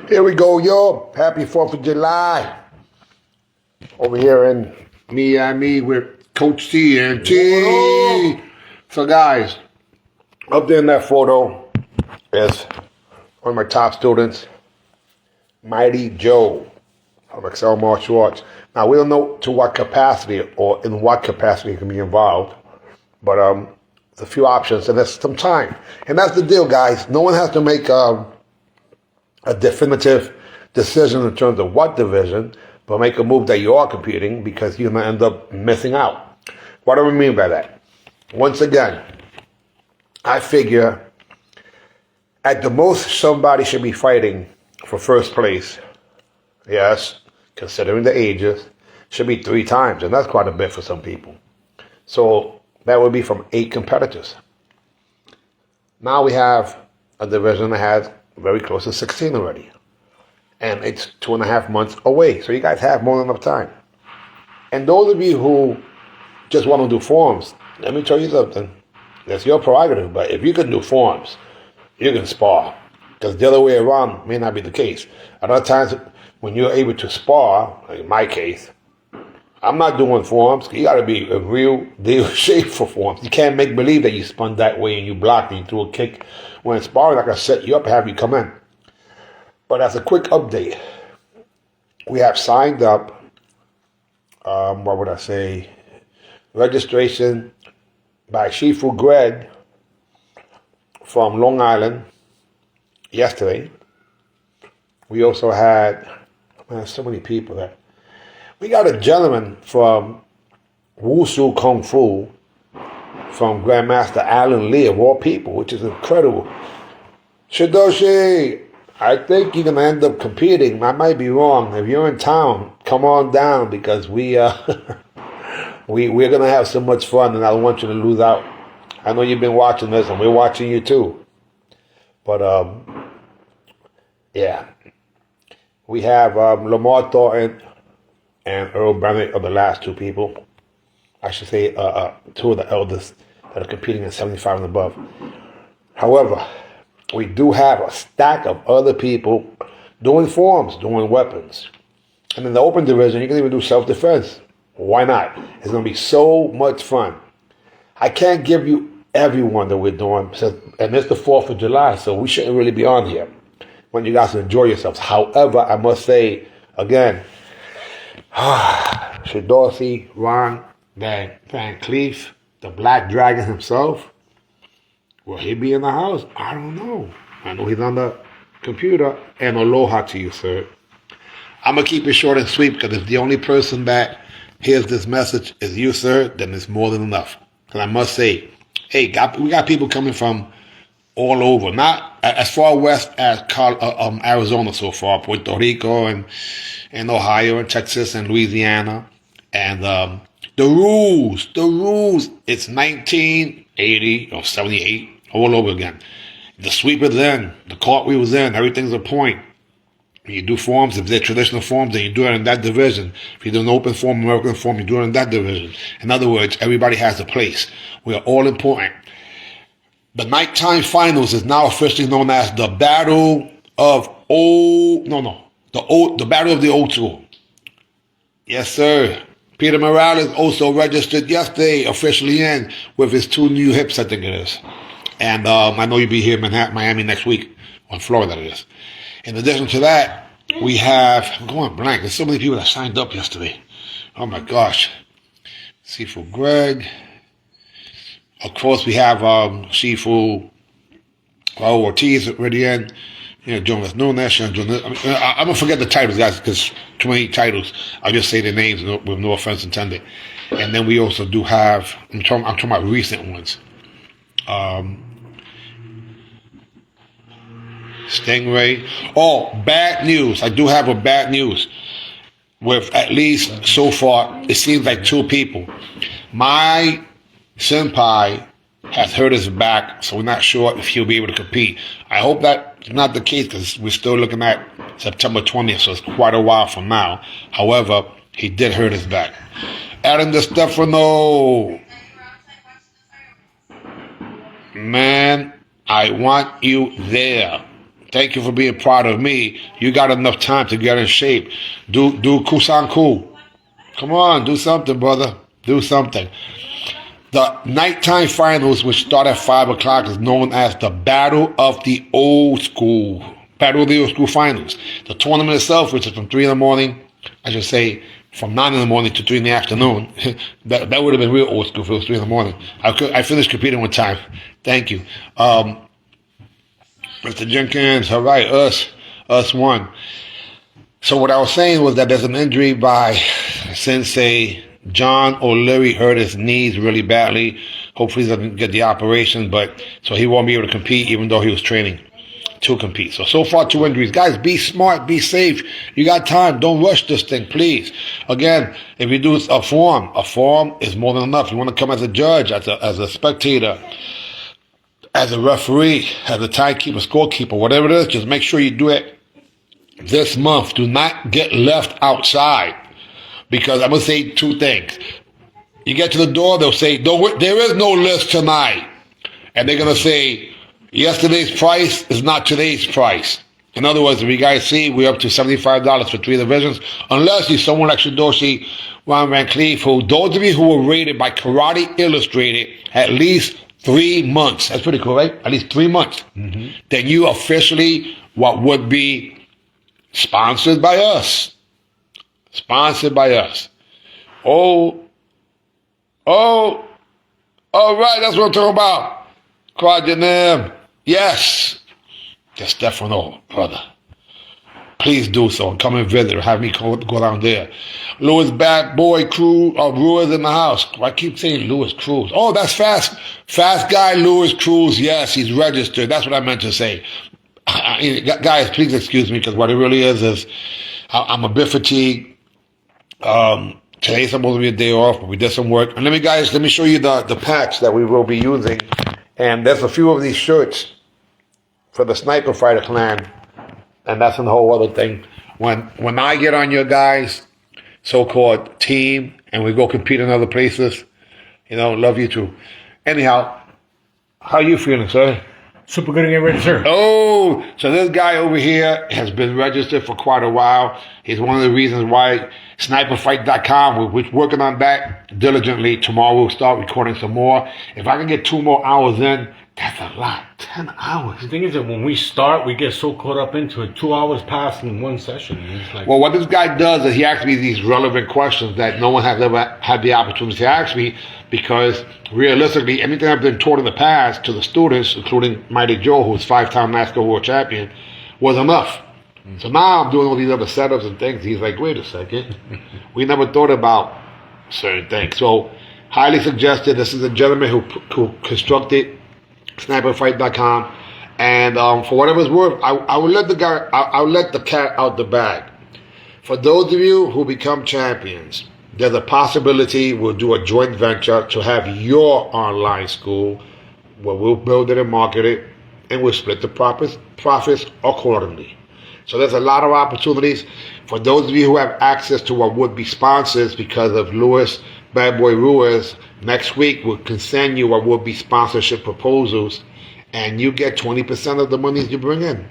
Here we go, yo. Happy 4th of July. Over here in Miami with Coach T and T. So, guys, up there in that photo is one of my top students, Mighty Joe from Excel Martial Arts. Now, we don't know to what capacity or in what capacity he can be involved, but there's a few options and there's some time. And that's the deal, guys. No one has to make a definitive decision in terms of what division, but make a move that you are competing because you're going to end up missing out. What do I mean by that? Once again, I figure at the most somebody should be fighting for first place. Yes, considering the ages, should be 3 times, and that's quite a bit for some people. So that would be from 8 competitors. Now we have a division that has very close to 16 already. And it's 2.5 months away. So you guys have more than enough time. And those of you who just want to do forms, let me tell you something. That's your prerogative. But if you can do forms, you can spar. Because the other way around may not be the case. At other times, when you're able to spar, like in my case, I'm not doing forms. You got to be a real deal shape for forms. You can't make believe that you spun that way and you blocked and you threw a kick. When sparring, I can set you up and have you come in. But as a quick update, we have signed up, registration by Shifu Greg from Long Island yesterday. We also had, so many people that. We got a gentleman from Wushu Kung Fu from Grandmaster Alan Lee, of all people, which is incredible. Shidoshi, I think you're going to end up competing. I might be wrong. If you're in town, come on down because we're going to have so much fun and I don't want you to lose out. I know you've been watching this and we're watching you too. But, yeah. We have Lamar Thornton and Earl Bennett are the last 2 people. I should say 2 of the eldest that are competing at 75 and above. However, we do have a stack of other people doing forms, doing weapons. And in the open division, you can even do self-defense. Why not? It's going to be so much fun. I can't give you everyone that we're doing, and it's the 4th of July, so we shouldn't really be on here when you guys enjoy yourselves. However, I must say, again, Shadorsi, Ron Van Cleef, the Black Dragon himself, will he be in the house? I don't know. I know he's on the computer. And aloha to you, sir. I'm going to keep it short and sweet because if the only person that hears this message is you, sir, then it's more than enough. And I must say, hey, we got people coming from all over. Not as far west as Arizona so far, Puerto Rico and Ohio and Texas and Louisiana. And the rules, it's 1980 or 78. All over again. The sweep is in. The cartwheel is in. Everything's a point. When you do forms, if they're traditional forms, then you do it in that division. If you do an open form, American form, you do it in that division. In other words, everybody has a place. We are all important. The nighttime finals is now officially known as the Battle of the Battle of the Old School. Yes, sir. Peter Morales also registered yesterday, officially in with his 2 new hips, I think it is. And I know you'll be here in Miami next week, or Florida it is. In addition to that, we have, I'm going blank, there's so many people that signed up yesterday. Oh my gosh. Shifu Greg. Of course, we have Shifu Ortiz already in. Jonas Nunes. I'm going to forget the titles, guys, because too many titles. I'll just say their names with no offense intended. And then we also do have, I'm talking about recent ones. Stingray. Oh, bad news. I do have a bad news. With at least so far, it seems like 2 people. My senpai has hurt his back, so we're not sure if he'll be able to compete. I hope that's not the case because we're still looking at September 20th, so it's quite a while from now. However, he did hurt his back. Adam DeStefano. Man, I want you there. Thank you for being proud of me. You got enough time to get in shape. Do Kusanku. Come on, do something, brother. Do something. The nighttime finals, which start at 5 o'clock, is known as the Battle of the Old School. Battle of the Old School Finals. The tournament itself, which is from 3 in the morning, I should say from 9 in the morning to 3 in the afternoon. that would have been real old school if it was 3 in the morning. I finished competing one time. Thank you. Mr. Jenkins, all right, us won. So what I was saying was that there's an injury by Sensei John O'Leary. Hurt his knees really badly. Hopefully he doesn't get the operation, but so he won't be able to compete even though he was training to compete. So far 2 injuries. Guys, be smart, be safe. You got time. Don't rush this thing, please. Again, if you do a form is more than enough. You want to come as a judge, as a spectator, as a referee, as a timekeeper, scorekeeper, whatever it is, just make sure you do it this month. Do not get left outside. Because I'm going to say 2 things. You get to the door, they'll say, there is no list tonight. And they're going to say, yesterday's price is not today's price. In other words, if you guys see, we're up to $75 for 3 divisions. Unless you're someone like Shidoshi, Ron Van Cleef, who, those of you who were rated by Karate Illustrated at least 3 months. That's pretty cool, right? At least 3 months. Mm-hmm. Then you officially what would be sponsored by us. Sponsored by us. Oh, all right, that's what I'm talking about. Quad your name. Yes. That's Stefano, brother. Please do so. Come and visit or have me go down there. Louis Bad Boy Cruz, Brewers in the house. I keep saying Louis Cruz. Oh, that's fast. Fast guy Louis Cruz. Yes, he's registered. That's what I meant to say. Guys, please excuse me because what it really is I'm a bit fatigued. Today's supposed to be a day off, but we did some work. And let me show you the patch that we will be using. And there's a few of these shirts for the Sniper Fighter clan. And that's a whole other thing. When I get on your guys' so-called team and we go compete in other places, love you too. Anyhow, how you feeling, sir? Super good to get ready, sir. Oh, so this guy over here has been registered for quite a while. He's one of the reasons why SniperFight.com, we're working on that diligently. Tomorrow we'll start recording some more. If I can get 2 more hours in, that's a lot. 10 hours. The thing is that when we start, we get so caught up into it. 2 hours pass in one session. It's like, well, what this guy does is he asks me these relevant questions that no one has ever had the opportunity to ask me, because realistically, anything I've been taught in the past to the students, including Mighty Joe, who's 5-time NASCAR world champion, was enough. So now I'm doing all these other setups and things. He's like, wait a second. We never thought about certain things. So highly suggested. This is a gentleman who constructed SniperFight.com, and for whatever it's worth, I will let the cat out the bag. For those of you who become champions, there's a possibility we'll do a joint venture to have your online school where we'll build it and market it, and we'll split the profits accordingly. So there's a lot of opportunities. For those of you who have access to what would be sponsors because of Louis Bad Boy Ruiz, next week we can send you what would be sponsorship proposals, and you get 20% of the monies you bring in.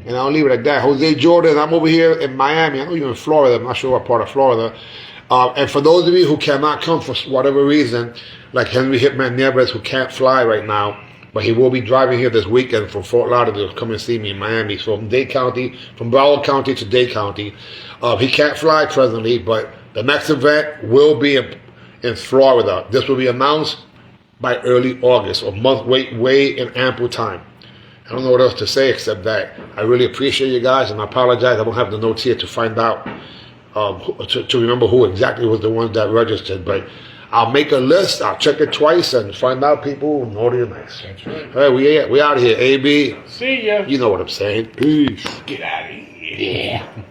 And I'll leave it at that. Jose Jordan, I'm over here in Miami. I know you're in Florida. I'm not sure what part of Florida. And for those of you who cannot come for whatever reason, like Henry Hitman Nieves, who can't fly right now, but he will be driving here this weekend from Fort Lauderdale to come and see me in Miami. So from Dade County, from Broward County to Dade County. He can't fly presently, but the next event will be in Florida. This will be announced by early August, a month way in ample time. I don't know what else to say except that I really appreciate you guys, and I apologize I don't have the notes here to find out, to remember who exactly was the ones that registered, but I'll make a list, I'll check it twice and find out people who know the nice. That's right. All right, we out of here, AB. See ya. You know what I'm saying. Peace. Get out of here. Yeah.